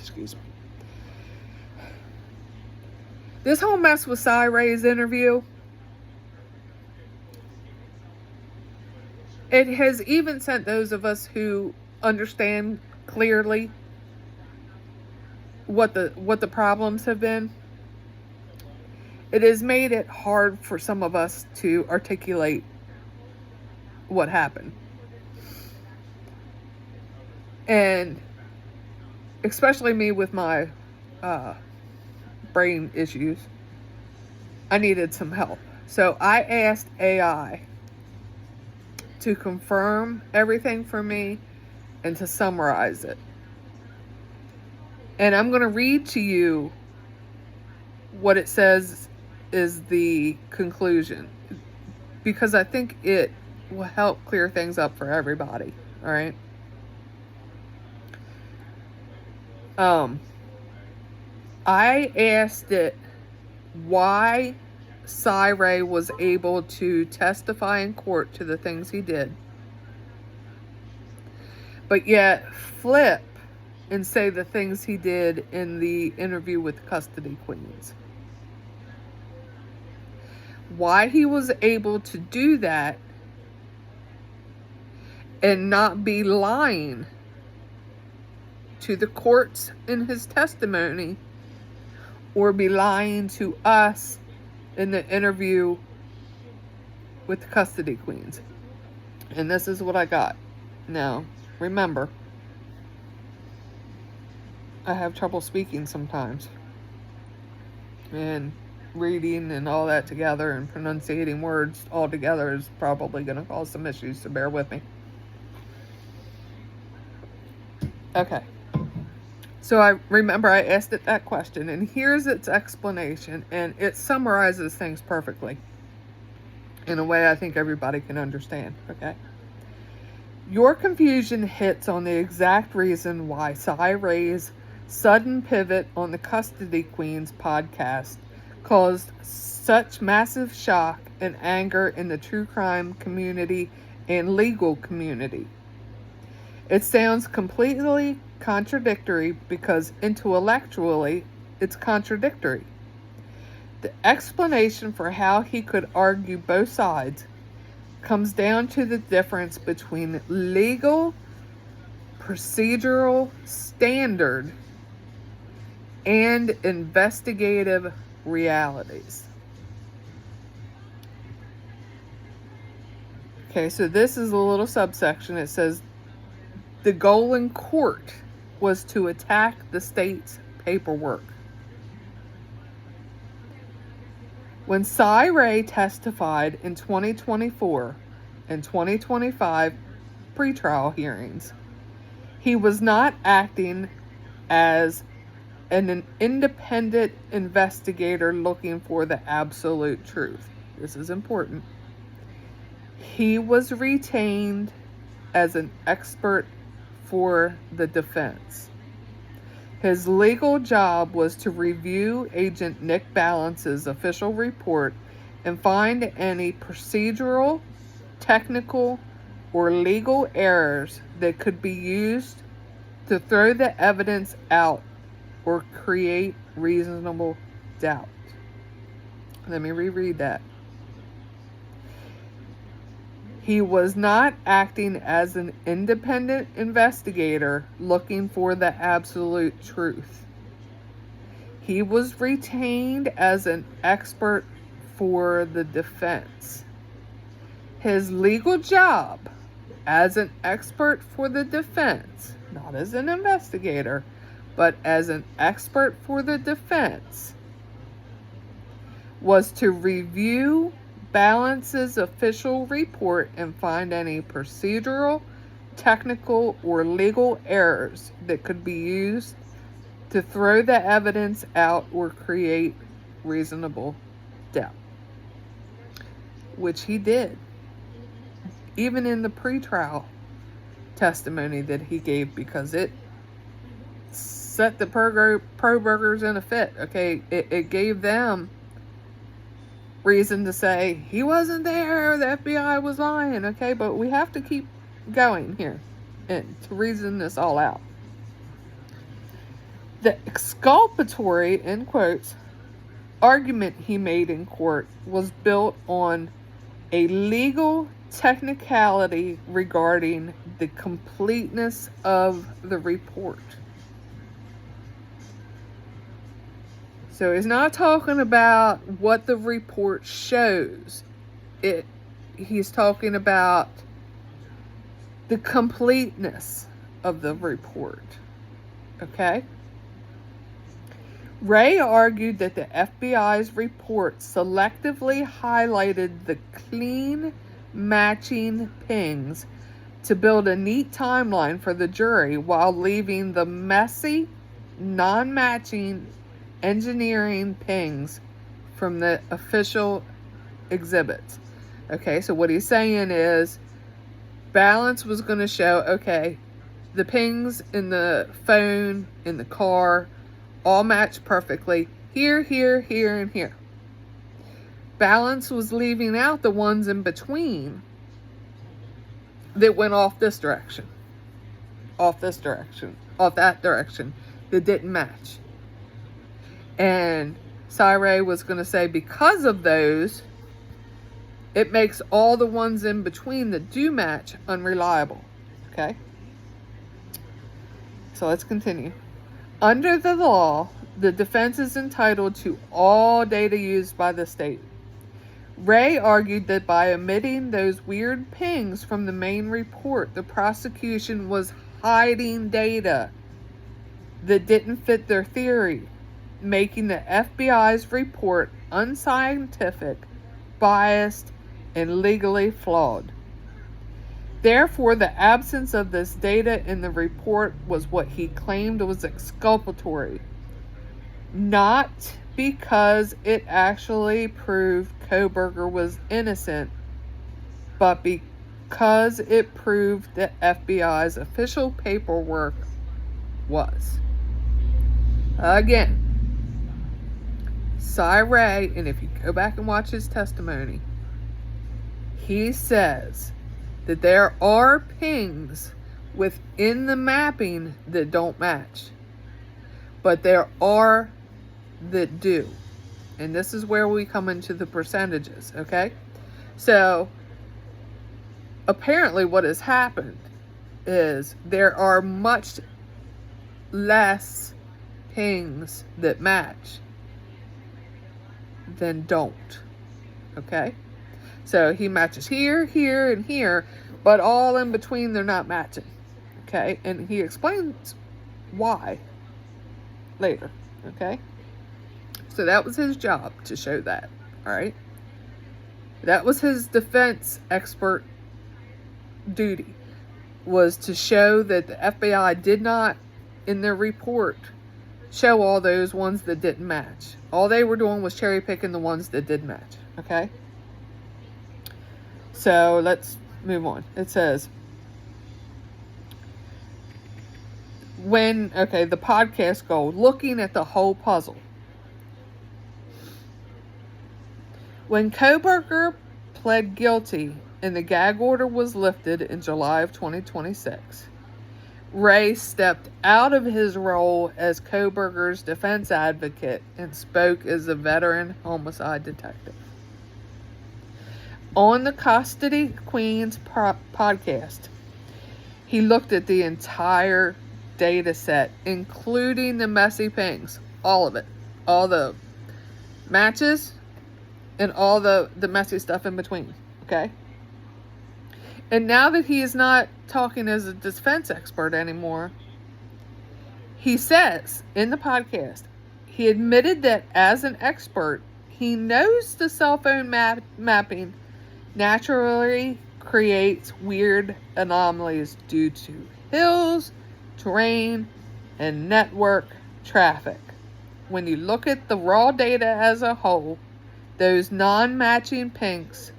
Excuse me. This whole mess with Cy Ray's interview, it has even sent those of us who understand clearly what the problems have been. It has made it hard for some of us to articulate what happened. And especially me with my brain issues, I needed some help. So I asked AI to confirm everything for me and to summarize it. And I'm going to read to you what it says is the conclusion, because I think it will help clear things up for everybody. All right. I asked it why Cy Ray was able to testify in court to the things he did, but yet flip and say the things he did in the interview with custody queens. Why he was able to do that and not be lying to the courts in his testimony, or be lying to us in the interview with the custody queens. And this is what I got. Now, remember, I have trouble speaking sometimes, and reading and all that together and pronunciating words all together is probably going to cause some issues, so bear with me. Okay. So I asked it that question, and here's its explanation, and it summarizes things perfectly in a way I think everybody can understand, okay? Your confusion hits on the exact reason why Cy Ray's sudden pivot on the Custody Queens podcast caused such massive shock and anger in the true crime community and legal community. It sounds completely contradictory because intellectually it's contradictory. The explanation for how he could argue both sides comes down to the difference between legal procedural standard and investigative realities. Okay, so this is a little subsection. It says the goal in court was to attack the state's paperwork. When Cy Ray testified in 2024 and 2025 pretrial hearings, he was not acting as an independent investigator looking for the absolute truth. This is important. He was retained as an expert for the defense. His legal job was to review Agent Nick Balance's official report and find any procedural, technical, or legal errors that could be used to throw the evidence out or create reasonable doubt. Let me reread that. He was not acting as an independent investigator looking for the absolute truth. He was retained as an expert for the defense. His legal job as an expert for the defense, not as an investigator, but as an expert for the defense, was to review Balance's official report and find any procedural, technical, or legal errors that could be used to throw the evidence out or create reasonable doubt. Which he did. Even in the pretrial testimony that he gave, because it set the pro burgers in a fit. Okay, it gave them reason to say he wasn't there, the FBI was lying. Okay, but we have to keep going here and to reason this all out. The exculpatory, in quotes, argument he made in court was built on a legal technicality regarding the completeness of the report. So he's not talking about what the report shows. He's talking about the completeness of the report. Okay? Ray argued that the FBI's report selectively highlighted the clean matching pings to build a neat timeline for the jury while leaving the messy, non-matching engineering pings from the official exhibits. Okay, so what he's saying is balance was going to show, okay, the pings in the phone, in the car, all match perfectly. Here, here, here, and here. Balance was leaving out the ones in between that went off this direction, off this direction, off that direction, that didn't match. And Ray was going to say because of those, it makes all the ones in between that do match unreliable. Okay? So let's continue. Under the law, the defense is entitled to all data used by the state. Ray argued that by omitting those weird pings from the main report, the prosecution was hiding data that didn't fit their theory, making the FBI's report unscientific, biased, and legally flawed. Therefore, the absence of this data in the report was what he claimed was exculpatory, not because it actually proved Kohberger was innocent, but because it proved that FBI's official paperwork was. Again, Ray, and if you go back and watch his testimony, he says that there are pings within the mapping that don't match, but there are that do. And this is where we come into the percentages, okay? So apparently what has happened is there are much less pings that match than don't. Okay? So he matches here, here, and here, but all in between they're not matching. Okay? And he explains why later. Okay? So that was his job, to show that. Alright? That was his defense expert duty, was to show that the FBI did not, in their report, show all those ones that didn't match. All they were doing was cherry picking the ones that did match. Okay? So let's move on. It says, the podcast goal, looking at the whole puzzle. When Kohberger pled guilty and the gag order was lifted in July of 2026, Ray stepped out of his role as Kohberger's defense advocate and spoke as a veteran homicide detective. On the Custody Queens podcast, he looked at the entire data set, including the messy pings, all of it, all the matches, and all the messy stuff in between, okay? And now that he is not talking as a defense expert anymore, he says in the podcast, he admitted that as an expert, he knows the cell phone mapping naturally creates weird anomalies due to hills, terrain, and network traffic. When you look at the raw data as a whole, those non-matching pings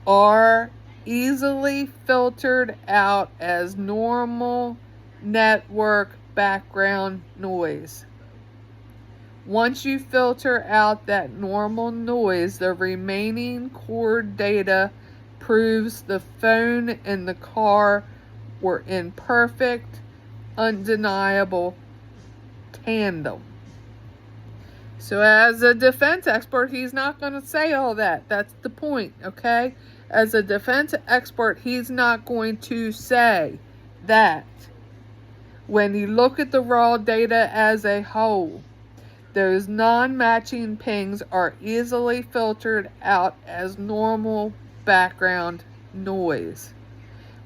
are easily filtered out as normal network background noise. Once you filter out that normal noise, the remaining core data proves the phone and the car were in perfect, undeniable tandem. So as a defense expert, he's not going to say all that. That's the point, okay? As a defense expert, he's not going to say that when you look at the raw data as a whole, those non-matching pings are easily filtered out as normal background noise.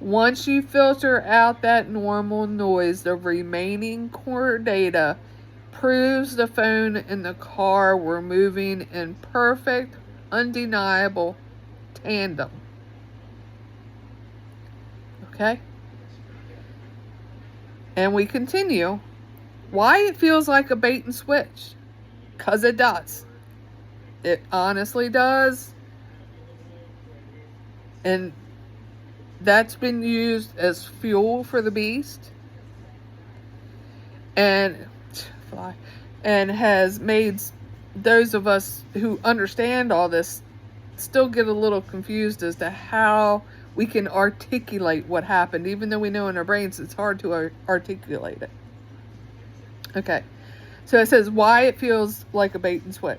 Once you filter out that normal noise, the remaining core data proves the phone and the car were moving in perfect, undeniable tandem. Okay? And we continue. Why it feels like a bait and switch? Because it does. It honestly does. And that's been used as fuel for the beast. And has made those of us who understand all this still get a little confused as to how we can articulate what happened. Even though we know in our brains it's hard to articulate it. Okay, so it says why it feels like a bait and switch.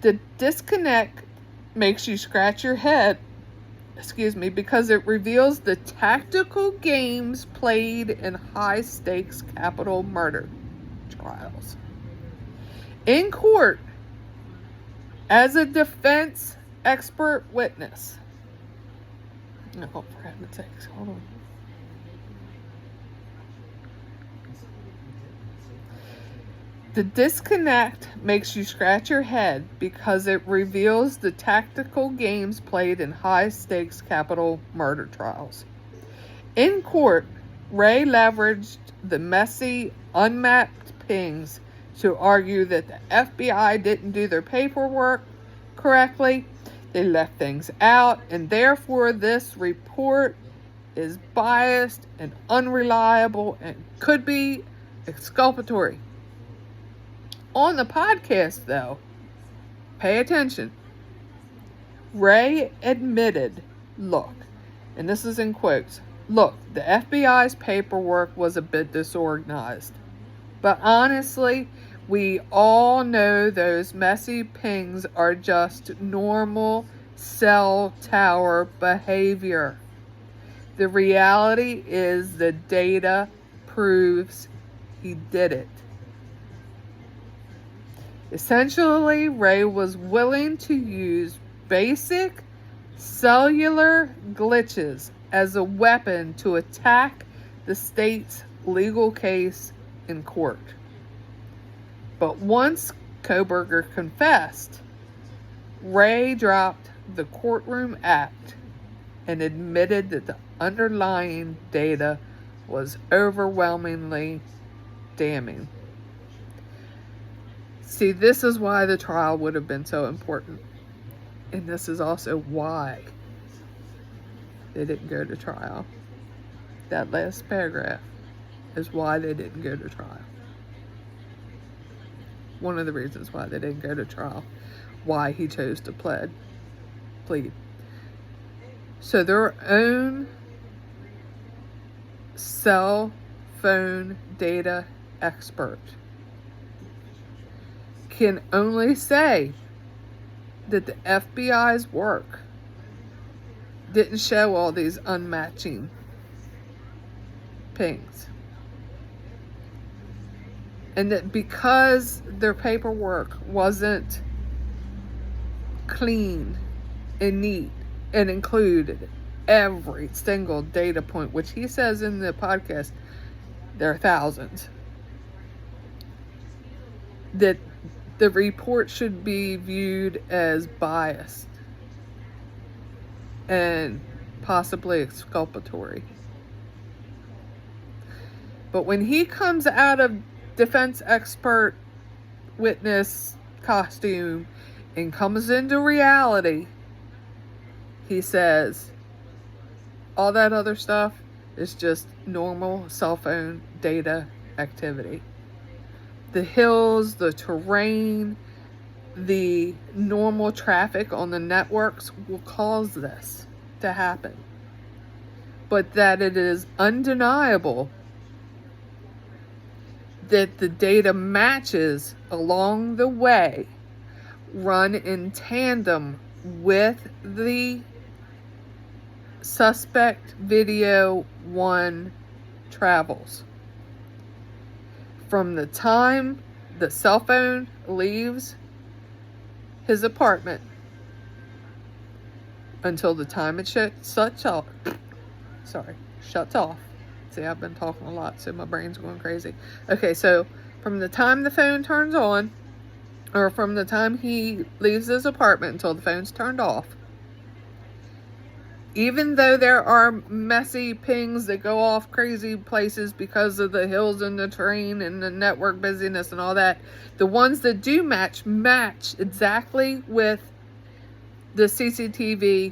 The disconnect makes you scratch your head, because it reveals the tactical games played in high-stakes capital murder trials. In court, as a defense expert witness. Oh, for heaven's sakes, hold on. The disconnect makes you scratch your head because it reveals the tactical games played in high-stakes capital murder trials. In court, Ray leveraged the messy, unmapped pings to argue that the FBI didn't do their paperwork correctly. They left things out, and therefore this report is biased and unreliable and could be exculpatory. On the podcast, though, pay attention. Ray admitted, look, and this is in quotes, look, the FBI's paperwork was a bit disorganized. But honestly, we all know those messy pings are just normal cell tower behavior. The reality is the data proves he did it. Essentially, Ray was willing to use basic cellular glitches as a weapon to attack the state's legal case in court. But once Kohberger confessed, Ray dropped the courtroom act and admitted that the underlying data was overwhelmingly damning. See, this is why the trial would have been so important. And this is also why they didn't go to trial. That last paragraph is why they didn't go to trial. One of the reasons why they didn't go to trial. Why he chose to plead. So their own cell phone data expert can only say that the FBI's work didn't show all these unmatching pings. And that because their paperwork wasn't clean and neat and included every single data point, which he says in the podcast, there are thousands, that the report should be viewed as biased and possibly exculpatory. But when he comes out of defense expert witness costume and comes into reality, he says all that other stuff is just normal cell phone data activity. The hills, the terrain, the normal traffic on the networks will cause this to happen. But that it is undeniable that the data matches along the way run in tandem with the suspect video 1 travels. From the time the cell phone leaves his apartment until the time it shuts off. See, I've been talking a lot, so my brain's going crazy. Okay, so from the time the phone turns on, or from the time he leaves his apartment until the phone's turned off, even though there are messy pings that go off crazy places because of the hills and the terrain and the network busyness and all that, the ones that do match exactly with the CCTV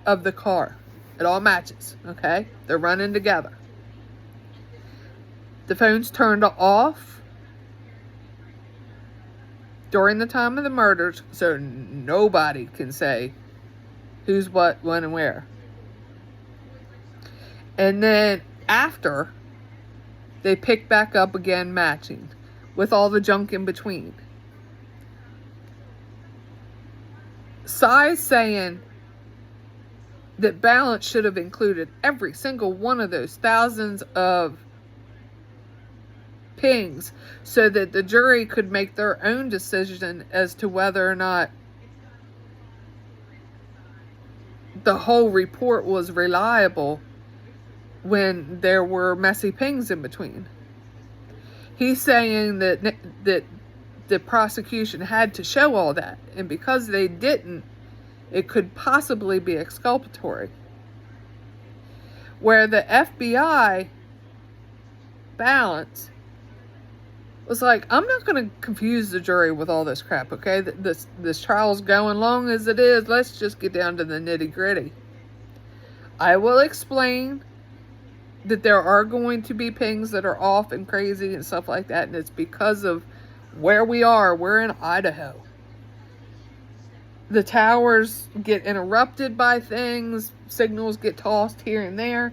of the car. It all matches, okay? They're running together. The phone's turned off during the time of the murders, so nobody can say who's what, when, and where. And then after, they pick back up again matching with all the junk in between. Cy's saying that balance should have included every single one of those thousands of pings so that the jury could make their own decision as to whether or not the whole report was reliable when there were messy pings in between. He's saying that the prosecution had to show all that, and because they didn't, it could possibly be exculpatory. Where the FBI balance was like, I'm not going to confuse the jury with all this crap, okay? This trial's going long as it is. Let's just get down to the nitty-gritty. I will explain that there are going to be pings that are off and crazy and stuff like that, and it's because of where we are. We're in Idaho. The towers get interrupted by things, signals get tossed here and there.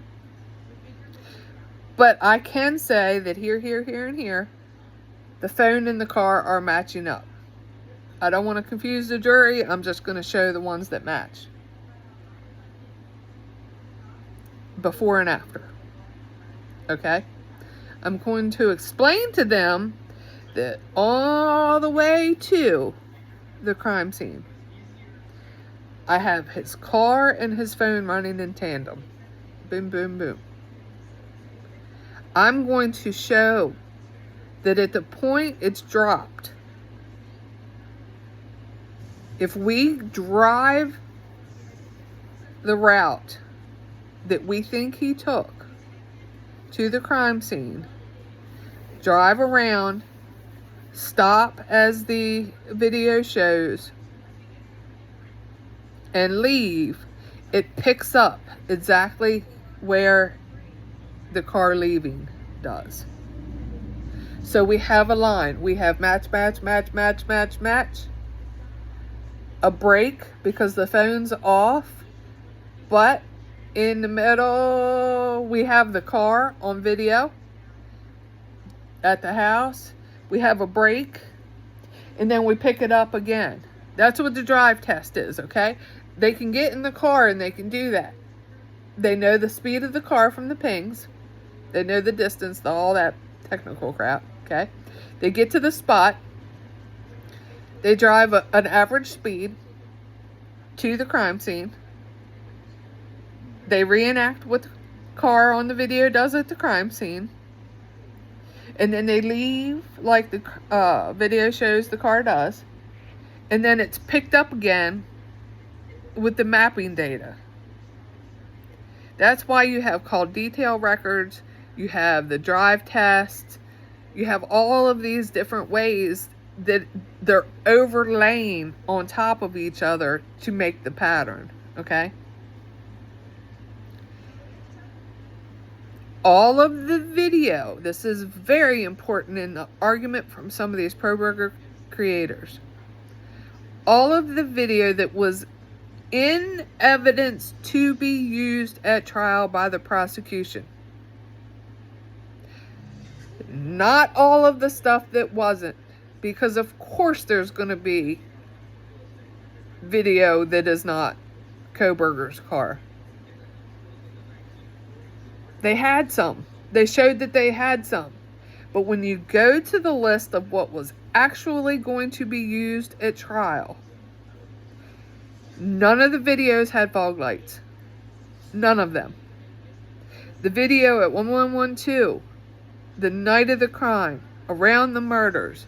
But I can say that here, and here, the phone and the car are matching up. I don't want to confuse the jury. I'm just going to show the ones that match. Before and after. Okay? I'm going to explain to them that all the way to the crime scene, I have his car and his phone running in tandem. Boom, boom, boom. I'm going to show that at the point it's dropped, if we drive the route that we think he took to the crime scene, drive around, stop as the video shows, and leave, it picks up exactly where the car leaving does. So we have a line. We have match, a break because the phone's off, but in the middle we have the car on video at the house. We have a break, and then we pick it up again. That's what the drive test is, okay? They can get in the car and they can do that. They know the speed of the car from the pings. They know the distance, all that technical crap, okay? They get to the spot. They drive an average speed to the crime scene. They reenact what the car on the video does at the crime scene. And then they leave like the video shows the car does. And then it's picked up again with the mapping data. That's why you have called detail records. You have the drive test. You have all of these different ways that they're overlaying on top of each other to make the pattern, okay? All of the video, this is very important in the argument from some of these pro burger creators. All of the video that was in evidence to be used at trial by the prosecution Not all of the stuff that wasn't, because of course there's going to be video that is not Kohberger's car. They had some. They showed that they had some. But when you go to the list of what was actually going to be used at trial, none of the videos had fog lights. None of them. The video at 1112, the night of the crime, around the murders,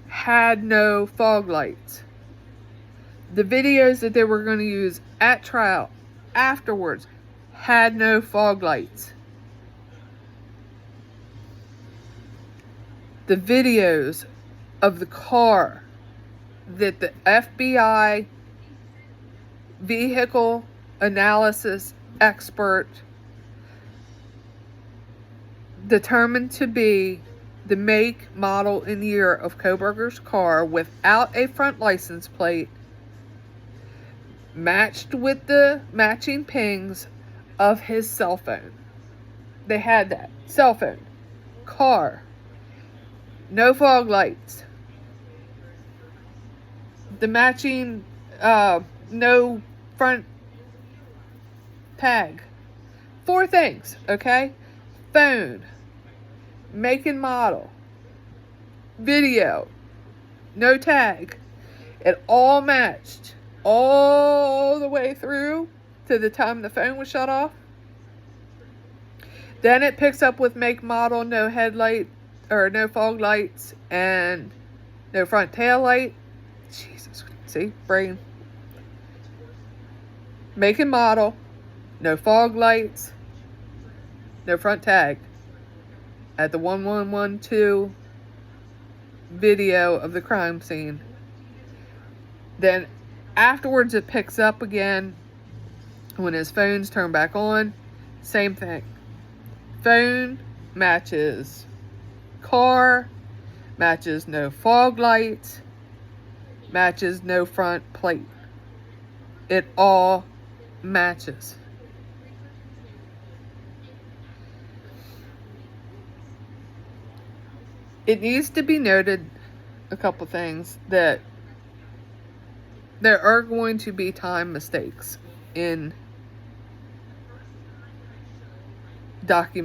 had no fog lights. The videos that they were going to use at trial afterwards had no fog lights. The videos of the car that the FBI vehicle analysis expert determined to be the make, model, and year of Kohberger's car without a front license plate, matched with the matching pings of his cell phone. They had that. Cell phone. Car. No fog lights. The matching, no front tag. 4 things, okay? Phone. Make and model. Video. No tag. It all matched. All the way through to the time the phone was shut off. Then it picks up with make, model, no headlight, or no fog lights, and no front tail light. Jesus, see, brain. Make and model, no fog lights, no front tag. At the 1112 video of the crime scene. Then afterwards it picks up again when his phone's turned back on. Same thing. Phone matches car, matches no fog lights, matches no front plate. It all matches. It needs to be noted a couple things, that there are going to be time mistakes in documentation.